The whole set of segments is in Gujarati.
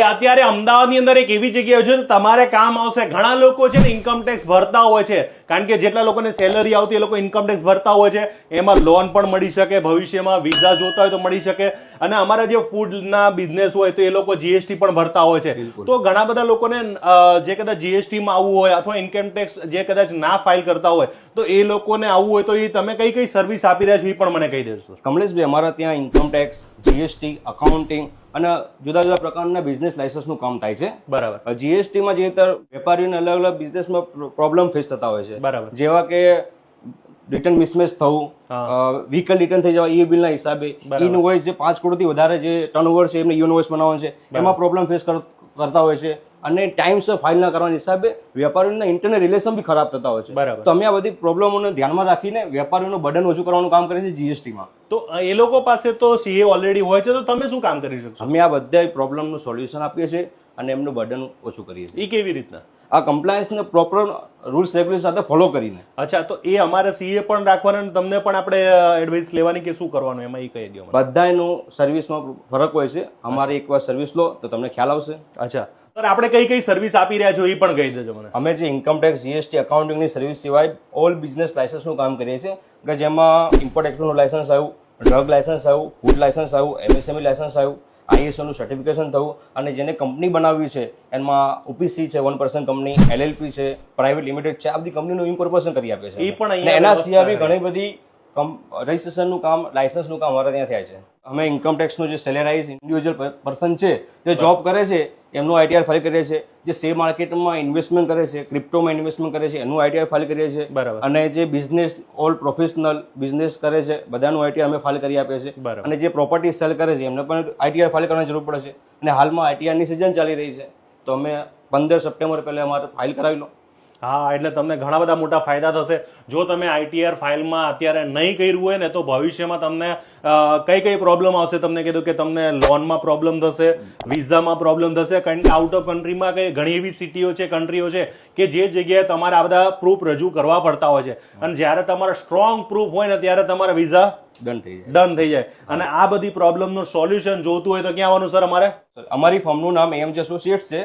અત્યારે અમદાવાદની અંદર એક એવી જગ્યા છે તમારે કામ આવશે. ઘણા લોકો છે ને ઇન્કમ ટેક્સ ભરતા હોય છે, કારણ કે જેટલા લોકોને સેલરી આવતી એ લોકો ઇન્કમ ટેક્સ ભરતા હોય છે. એમાં લોન પણ મળી શકે, ભવિષ્યમાં વિઝા જોતા હોય તો મળી શકે. અને અમારા જે ફૂડના બિઝનેસ હોય તો એ લોકો જીએસટી પણ ભરતા હોય છે. તો ઘણા બધા લોકોને જે કદાચ જીએસટીમાં આવવું હોય અથવા ઇન્કમ ટેક્સ જે કદાચ ના ફાઇલ કરતા હોય તો એ લોકોને આવવું હોય તો એ તમે કઈ કઈ સર્વિસ આપી રહ્યા છો એ પણ મને કહી દેશો. કમલેશભાઈ, અમારા ત્યાં ઇન્કમ ટેક્સ, જીએસટી, અકાઉન્ટિંગ અને જુદા જુદા પ્રકારના બિઝનેસ લાયસન્સનું કામ થાય છે. બરાબર. જીએસટીમાં જે વેપારીઓને અલગ અલગ બિઝનેસમાં પ્રોબ્લેમ ફેસ થતા હોય છે. બરાબર. જેવા કે રિટર્ન મિસમેચ થવું, વ્હીકલ રિટર્ન થઈ જવા ઈ બિલના હિસાબે, ઇનવોઇસ જે 5 કરોડથી વધારે જે ટર્નઓવર છે એમને ઇનવોઇસ બનાવવાનું છે, એમાં પ્રોબ્લેમ ફેસ કરતા હોય છે. અને ટાઈમસર ફાઇલ ના કરવાના હિસાબે વેપારીઓના ઇન્ટરનલ રિલેશન બી ખરાબ થતા હોય છે. બરાબર. તો અમે આ બધી પ્રોબ્લેમોને ધ્યાનમાં રાખીને વેપારીઓનું બર્ડન ઓછું કરવાનું કામ કરીએ છીએ જીએસટીમાં. તો એ લોકો પાસે તો સીએ ઓલરેડી હોય છે, તો તમે શું કામ કરી શકશો? અમે આ બધા પ્રોબ્લેમનું સોલ્યુશન આપીએ છીએ અને એમનું બર્ડન ઓછું કરીએ છીએ. એ કેવી રીતના? આ કમ્પ્લાયન્સને પ્રોપર રૂલ્સ રેગ્યુલેશન સાથે ફોલો કરીને. અચ્છા, તો એ અમારે સીએ પણ રાખવાના અને તમને પણ આપણે એડવાઇસ લેવાની કે શું કરવાનું એમાં એ કહી દો. બધાનું સર્વિસમાં ફરક હોય છે. અમારી એકવાર સર્વિસ લો તો તમને ખ્યાલ આવશે. અચ્છા સર, આપણે કઈ કઈ સર્વિસ આપી રહ્યા છો એ પણ કહી દેજો મને. અમે જે ઇન્કમ ટેક્સ, જીએસટી, અકાઉન્ટિંગની સર્વિસ સિવાય ઓલ બિઝનેસ લાયસન્સનું કામ કરીએ છીએ, કે જેમાં ઇમ્પોર્ટ એક્સપોર્ટનું લાયસન્સ આવ્યું, ડ્રગ લાયસન્સ આવ્યું, ફૂડ લાયસન્સ આવ્યું, એમએસએમઈ લાયસન્સ આવ્યું, આઈએસઓનું સર્ટિફિકેશન થયું, અને જેને કંપની બનાવવી છે એમાં ઓપીસી છે, 1% કંપની, એલએલપી છે, પ્રાઇવેટ લિમિટેડ છે, આ બધી કંપનીનું ઇન્કોર્પોરેશન કરી આપે છે. એ પણ એના સિવાય ઘણી બધી રજિસ્ટ્રેશનનું કામ, લાયસન્સનું કામ અમારે ત્યાં થાય છે. અમે ઇન્કમ ટેક્સનું જે સેલેરાઇઝ ઇન્ડિવિજ્યુઅલ પર્સન છે જે જોબ કરે છે એમનું આઈટીઆર ફાઇલ કરીએ છીએ. જે શેર માર્કેટમાં ઇન્વેસ્ટમેન્ટ કરે છે, ક્રિપ્ટોમાં ઇન્વેસ્ટમેન્ટ કરે છે, એનું આઈટીઆર ફાઇલ કરીએ છીએ. બરાબર. અને જે બિઝનેસ, ઓલ પ્રોફેશનલ બિઝનેસ કરે છે બધાનું આઈટીઆર અમે ફાઇલ કરી આપીએ છીએ. બરાબર. અને જે પ્રોપર્ટી સેલ કરે છે એમને પણ આઈટીઆર ફાઇલ કરવાની જરૂર પડે છે. અને હાલમાં આઈટીઆરની સિઝન ચાલી રહી છે, તો અમે 15 સપ્ટેમ્બર પહેલા અમારે ફાઇલ કરાવી લો. હા, એટલે તમને ઘણા બધા મોટા ફાયદા થશે. જો તમે આઈટીઆર ફાઇલમાં અત્યારે નહીં કર્યું હોય ને તો ભવિષ્યમાં તમને કઈ કઈ પ્રોબ્લેમ આવશે. તમને કીધું કે તમને લોનમાં પ્રોબ્લેમ થશે, વિઝામાં પ્રોબ્લેમ થશે, કારણ કે આઉટ ઓફ કન્ટ્રીમાં કઈ ઘણી એવી સિટીઓ છે, કન્ટ્રીઓ છે કે જે જગ્યાએ તમારે આ બધા પ્રૂફ રજૂ કરવા પડતા હોય છે. અને જ્યારે તમારા સ્ટ્રોંગ પ્રૂફ હોય ને ત્યારે તમારા વિઝા ડન થઈ જાય. અને આ બધી પ્રોબ્લેમનું સોલ્યુશન જોતું હોય તો ક્યાં આવવાનું સર અમારે? અમારી ફર્મનું નામ એમજે એસોસિએટ્સ છે,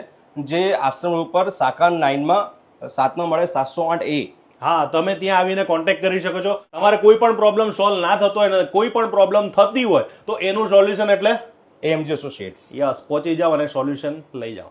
જે આશ્રમ ઉપર શાખા 9માં 7મા માળે 708A. હા, તમે ત્યાં આવીને કોન્ટેક્ટ કરી શકો છો. તમારે કોઈ પણ પ્રોબ્લેમ સોલ્વ ના થતો હોય ને કોઈ પણ પ્રોબ્લેમ થતી હોય તો એનું સોલ્યુશન એટલે એમજે એસોસિએટ્સ. યસ, પહોંચી જાઓ અને સોલ્યુશન લઈ જાઓ.